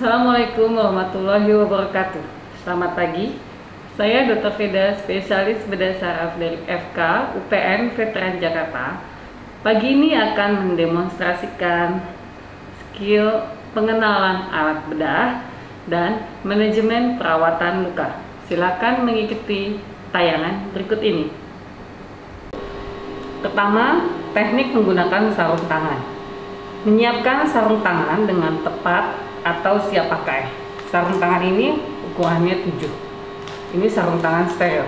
Assalamualaikum warahmatullahi wabarakatuh. Selamat pagi. Saya Dr. Veda, spesialis bedah saraf dari FK UPN Veteran Jakarta. Pagi ini akan mendemonstrasikan skill pengenalan alat bedah dan manajemen perawatan luka. Silakan mengikuti tayangan berikut ini. Pertama, teknik menggunakan sarung tangan. Menyiapkan sarung tangan dengan tepat atau siap pakai. Sarung tangan ini ukurannya 7. Ini sarung tangan steril.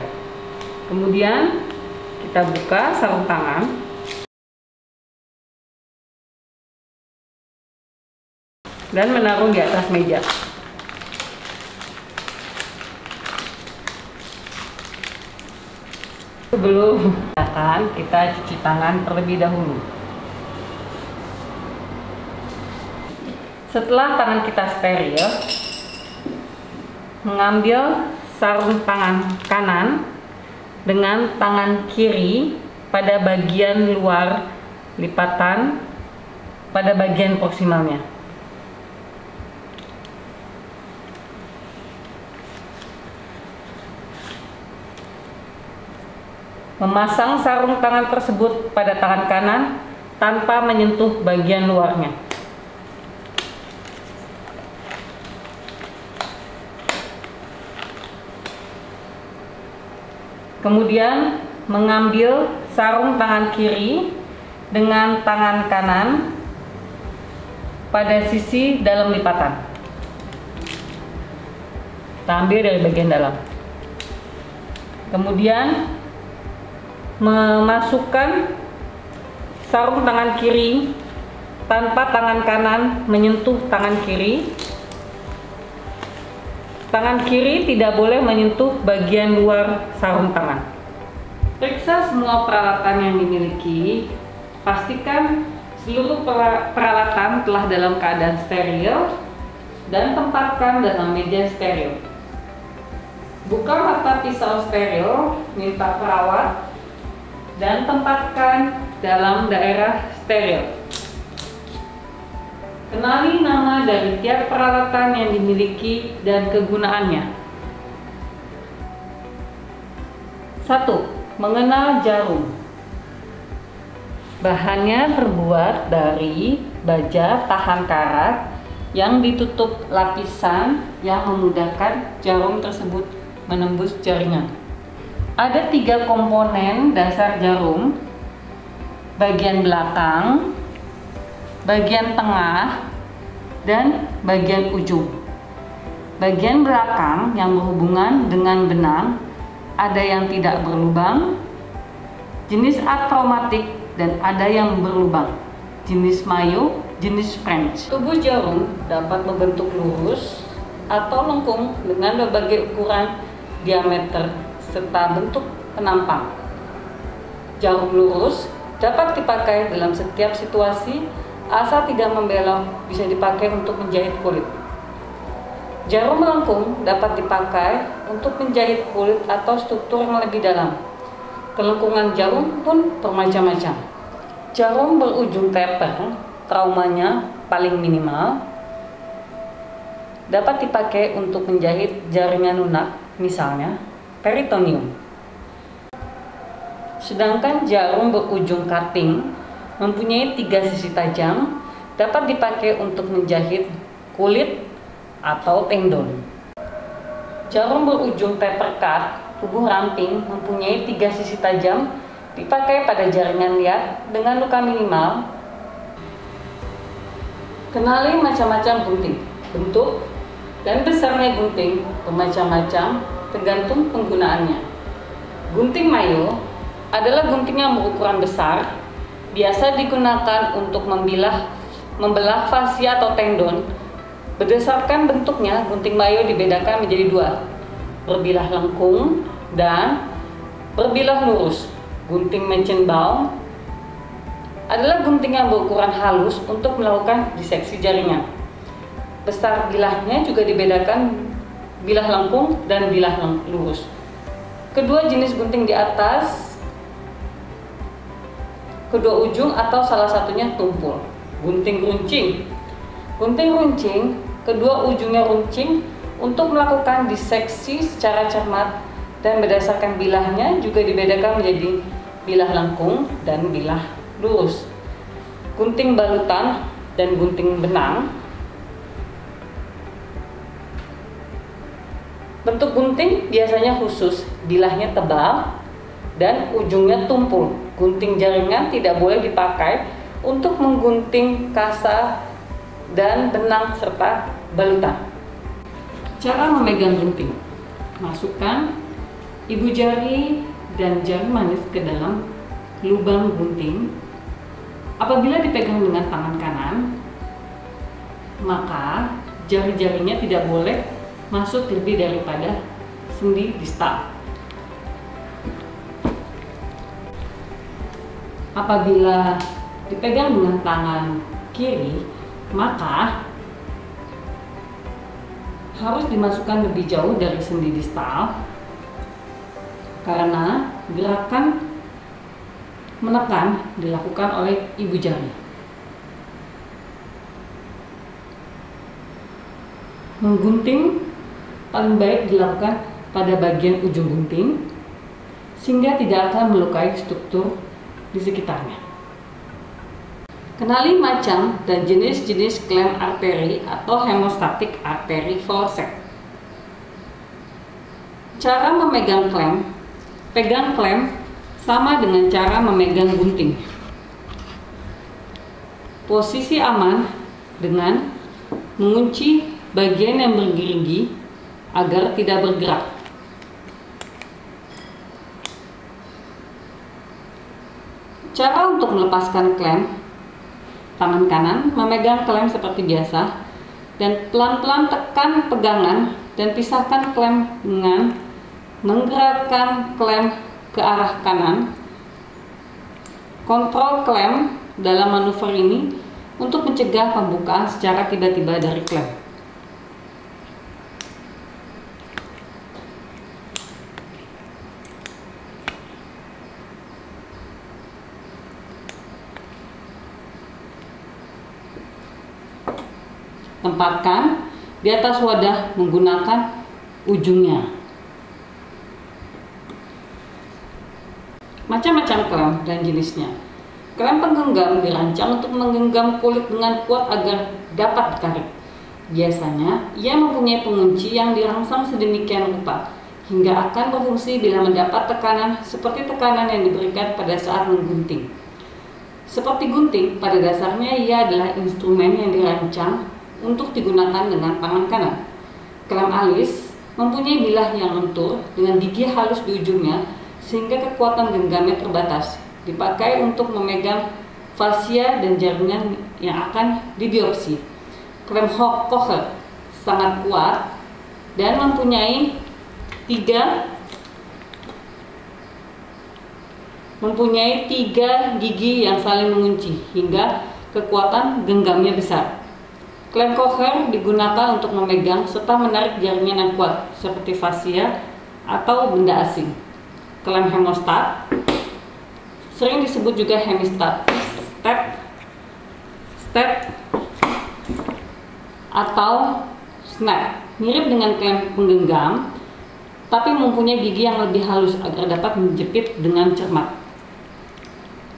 Kemudian kita buka sarung tangan. Dan menaruh di atas meja. Sebelum kita cuci tangan terlebih dahulu. Setelah tangan kita steril, mengambil sarung tangan kanan dengan tangan kiri pada bagian luar lipatan pada bagian proksimalnya. Memasang sarung tangan tersebut pada tangan kanan tanpa menyentuh bagian luarnya. Kemudian mengambil sarung tangan kiri dengan tangan kanan pada sisi dalam lipatan. Kita ambil dari bagian dalam. Kemudian memasukkan sarung tangan kiri tanpa tangan kanan menyentuh tangan kiri. Tangan kiri tidak boleh menyentuh bagian luar sarung tangan. Periksa semua peralatan yang dimiliki. Pastikan seluruh peralatan telah dalam keadaan steril dan tempatkan dalam meja steril. Buka mata pisau steril, minta perawat, dan tempatkan dalam daerah steril. Kenali nama dari tiap peralatan yang dimiliki dan kegunaannya. 1. Mengenal jarum. Bahannya terbuat dari baja tahan karat yang ditutup lapisan yang memudahkan jarum tersebut menembus jaringan. Ada 3 komponen dasar jarum: bagian belakang, bagian tengah, dan bagian ujung. Bagian belakang yang berhubungan dengan benang ada yang tidak berlubang, jenis atraumatik, dan ada yang berlubang, jenis Mayo, jenis French. Tubuh jarum dapat membentuk lurus atau lengkung dengan berbagai ukuran, diameter, serta bentuk penampang. Jarum lurus dapat dipakai dalam setiap situasi asal tidak membelok, bisa dipakai untuk menjahit kulit. Jarum melengkung dapat dipakai untuk menjahit kulit atau struktur yang lebih dalam. Kelengkungan jarum pun bermacam-macam. Jarum berujung taper, traumanya paling minimal, dapat dipakai untuk menjahit jaringan lunak, misalnya peritoneum. Sedangkan jarum berujung cutting mempunyai 3 sisi tajam, dapat dipakai untuk menjahit kulit atau tendon. Jarum berujung taper cut, tubuh ramping, mempunyai 3 sisi tajam, dipakai pada jaringan liat dengan luka minimal. Kenali macam-macam gunting. Bentuk dan besarnya gunting bermacam-macam tergantung penggunaannya. Gunting Mayo adalah gunting yang berukuran besar, biasa digunakan untuk membelah fascia atau tendon. Berdasarkan bentuknya, gunting Mayo dibedakan menjadi 2, berbilah lengkung dan berbilah lurus. Gunting Menchenbaum adalah gunting yang berukuran halus untuk melakukan diseksi jaringan. Besar bilahnya juga dibedakan bilah lengkung dan bilah lurus. Kedua jenis gunting di atas, kedua ujung atau salah satunya tumpul. Gunting runcing. Gunting runcing kedua ujungnya runcing untuk melakukan diseksi secara cermat, dan berdasarkan bilahnya juga dibedakan menjadi bilah lengkung dan bilah lurus, gunting balutan dan gunting benang. Bentuk gunting biasanya khusus, bilahnya tebal dan ujungnya tumpul. Gunting jaringan tidak boleh dipakai untuk menggunting kasa dan benang serta balutan. Cara memegang gunting: masukkan ibu jari dan jari manis ke dalam lubang gunting. Apabila dipegang dengan tangan kanan, maka jari-jarinya tidak boleh masuk lebih daripada sendi distal. Apabila dipegang dengan tangan kiri, maka harus dimasukkan lebih jauh dari sendi distal karena gerakan menekan dilakukan oleh ibu jari. Menggunting paling baik dilakukan pada bagian ujung gunting sehingga tidak akan melukai struktur di sekitarnya. Kenali macam dan jenis-jenis klem arteri atau hemostatik arteri forceps. Cara memegang klem: pegang klem sama dengan cara memegang gunting. Posisi aman dengan mengunci bagian yang bergerigi agar tidak bergerak. Cara untuk melepaskan klem: tangan kanan memegang klem seperti biasa dan pelan-pelan tekan pegangan dan pisahkan klem dengan menggerakkan klem ke arah kanan. Kontrol klem dalam manuver ini untuk mencegah pembukaan secara tiba-tiba dari klem. Tempatkan di atas wadah menggunakan ujungnya. Macam-macam klem dan jenisnya. Klem penggenggam dirancang untuk menggenggam kulit dengan kuat agar dapat ditarik. Biasanya, ia mempunyai pengunci yang dirangsang sedemikian rupa hingga akan berfungsi bila mendapat tekanan seperti tekanan yang diberikan pada saat menggunting. Seperti gunting, pada dasarnya ia adalah instrumen yang dirancang untuk digunakan dengan tangan kanan. Klem alis mempunyai bilah yang lentur dengan gigi halus di ujungnya sehingga kekuatan genggamnya terbatas. Dipakai untuk memegang fascia dan jaringan yang akan dibiopsi. Klem Kocher sangat kuat dan mempunyai tiga gigi yang saling mengunci hingga kekuatan genggamnya besar. Klem Kocher digunakan untuk memegang serta menarik jaringan yang kuat seperti fascia atau benda asing. Klem hemostat sering disebut juga hemistat, step atau snap, mirip dengan klem penggenggam tapi mempunyai gigi yang lebih halus agar dapat menjepit dengan cermat.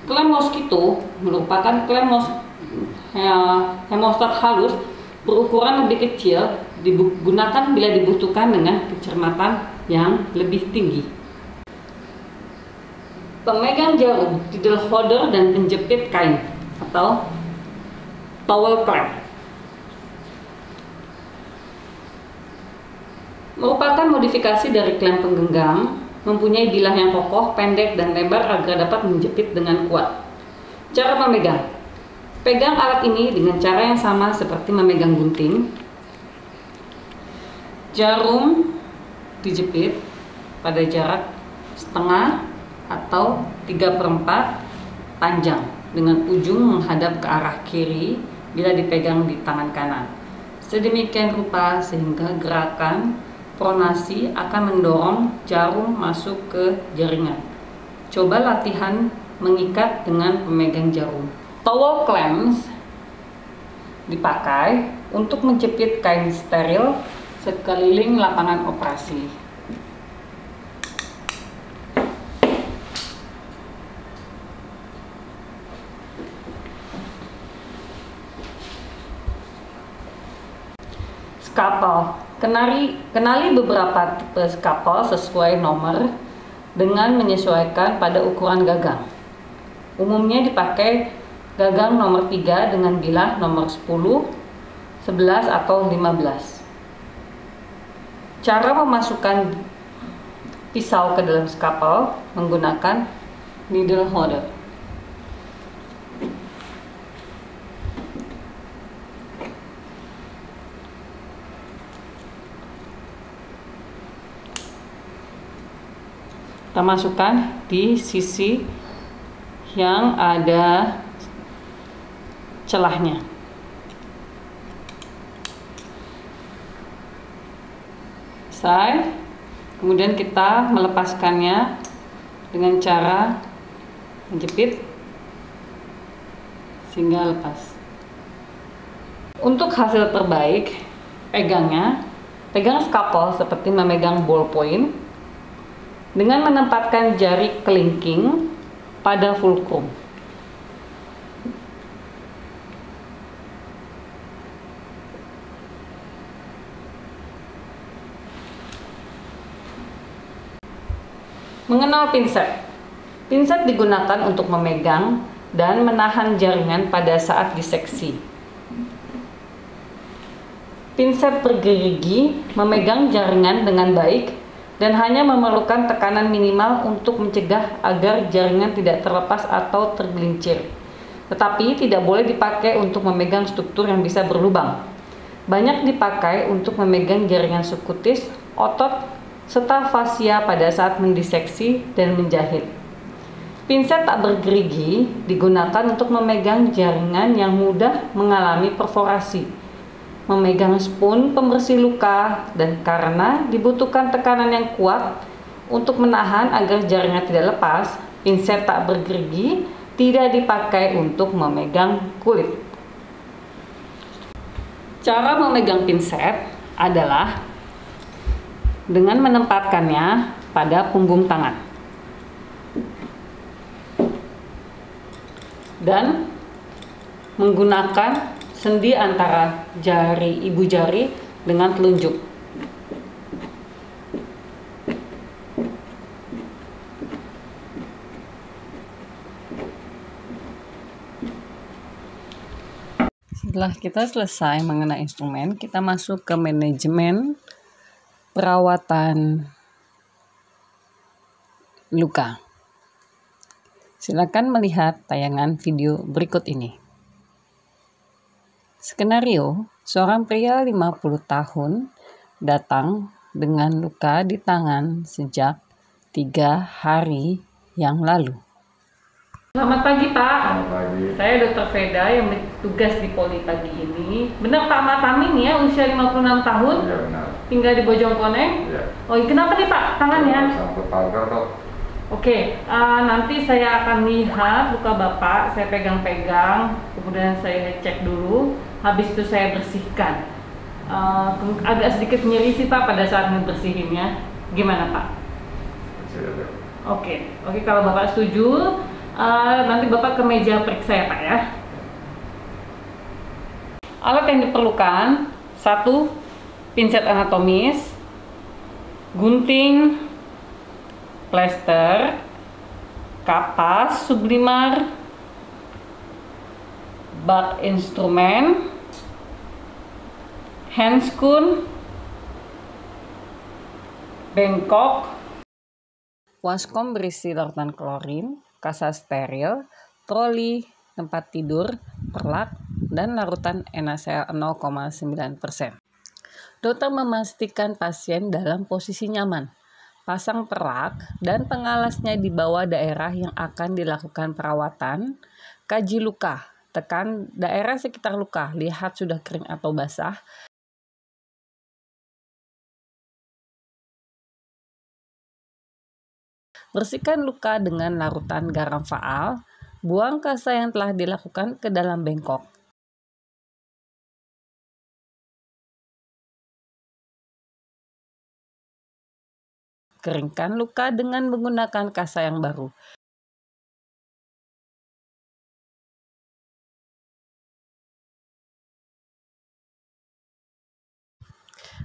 Klem mosquito merupakan klem hemostat halus berukuran lebih kecil, digunakan bila dibutuhkan dengan kecermatan yang lebih tinggi. Pemegang jarum, needle holder, dan penjepit kain atau towel clamp merupakan modifikasi dari klem penggenggam, mempunyai bilah yang kokoh, pendek, dan lebar agar dapat menjepit dengan kuat. Cara memegang: pegang alat ini dengan cara yang sama seperti memegang gunting. Jarum dijepit pada jarak setengah atau 3/4 panjang dengan ujung menghadap ke arah kiri bila dipegang di tangan kanan. Sedemikian rupa sehingga gerakan pronasi akan mendorong jarum masuk ke jaringan. Coba latihan mengikat dengan pemegang jarum. Towel clamps dipakai untuk menjepit kain steril sekeliling lapangan operasi. Skapel. Kenali beberapa tipe skapel sesuai nomor dengan menyesuaikan pada ukuran gagang. Umumnya dipakai gagang nomor 3 dengan bilah nomor 10, 11 atau 15. Cara memasukkan pisau ke dalam skapel menggunakan needle holder. Kita masukkan di sisi yang ada celahnya. Selesai. Kemudian kita melepaskannya dengan cara menjepit sehingga lepas. Untuk hasil terbaik, pegang skapel seperti memegang ballpoint dengan menempatkan jari kelingking pada fulcrum. Mengenal pinset. Pinset digunakan untuk memegang dan menahan jaringan pada saat diseksi. Pinset bergerigi memegang jaringan dengan baik dan hanya memerlukan tekanan minimal untuk mencegah agar jaringan tidak terlepas atau tergelincir. Tetapi tidak boleh dipakai untuk memegang struktur yang bisa berlubang. Banyak dipakai untuk memegang jaringan subkutis, otot, serta fasia pada saat mendiseksi dan menjahit. Pinset tak bergerigi digunakan untuk memegang jaringan yang mudah mengalami perforasi, memegang spoon pembersih luka, dan karena dibutuhkan tekanan yang kuat untuk menahan agar jaringan tidak lepas, pinset tak bergerigi tidak dipakai untuk memegang kulit. Cara memegang pinset adalah dengan menempatkannya pada punggung tangan dan menggunakan sendi antara ibu jari dengan telunjuk. Setelah kita selesai mengenai instrumen, kita masuk ke manajemen perawatan luka. Silakan melihat tayangan video berikut ini. Skenario, seorang pria 50 tahun datang dengan luka di tangan sejak 3 hari yang lalu. Selamat pagi, Pak. Selamat pagi. Saya Dr. Veda yang bertugas di Poli pagi ini. Benar Pak Matamin ya, usia 56 tahun? Iya benar. Tinggal di Bojongkoneng? Iya. Oh, kenapa nih Pak tangannya? Sangkut pagar dok. Oke, nanti saya akan lihat luka Bapak, saya pegang-pegang, kemudian saya cek dulu, habis itu saya bersihkan. Agak sedikit nyeri sih Pak pada saat ngebersihinnya. Gimana Pak? Oke, kalau Bapak setuju, nanti Bapak ke meja periksa ya Pak ya. Alat yang diperlukan, 1. Pinset anatomis, gunting, plester, kapas sublimar, bak instrumen, handscoon, bengkok, waskom berisi larutan klorin, kasa steril, troli, tempat tidur, perlak, dan larutan NaCl 0,9%. Dokter memastikan pasien dalam posisi nyaman, pasang perlak dan pengalasnya di bawah daerah yang akan dilakukan perawatan. Kaji luka, tekan daerah sekitar luka, lihat sudah kering atau basah. Bersihkan luka dengan larutan garam faal, buang kasa yang telah dilakukan ke dalam bengkok. Keringkan luka dengan menggunakan kasa yang baru.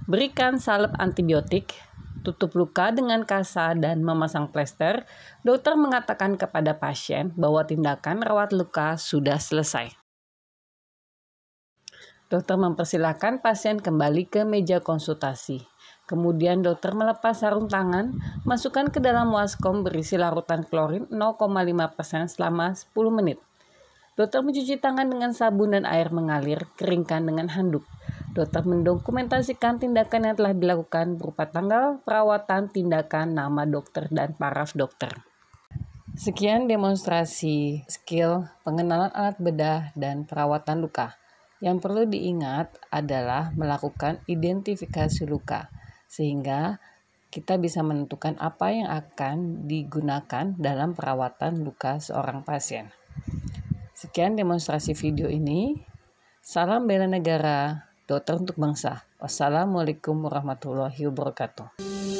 Berikan salep antibiotik, tutup luka dengan kasa dan memasang plester. Dokter mengatakan kepada pasien bahwa tindakan rawat luka sudah selesai. Dokter mempersilahkan pasien kembali ke meja konsultasi. Kemudian dokter melepas sarung tangan, masukkan ke dalam waskom berisi larutan klorin 0,5% selama 10 menit. Dokter mencuci tangan dengan sabun dan air mengalir, keringkan dengan handuk. Dokter mendokumentasikan tindakan yang telah dilakukan berupa tanggal perawatan, tindakan, nama dokter, dan paraf dokter. Sekian demonstrasi skill pengenalan alat bedah dan perawatan luka. Yang perlu diingat adalah melakukan identifikasi luka, sehingga kita bisa menentukan apa yang akan digunakan dalam perawatan luka seorang pasien. Sekian demonstrasi video ini. Salam bela negara, dokter untuk bangsa. Wassalamualaikum warahmatullahi wabarakatuh.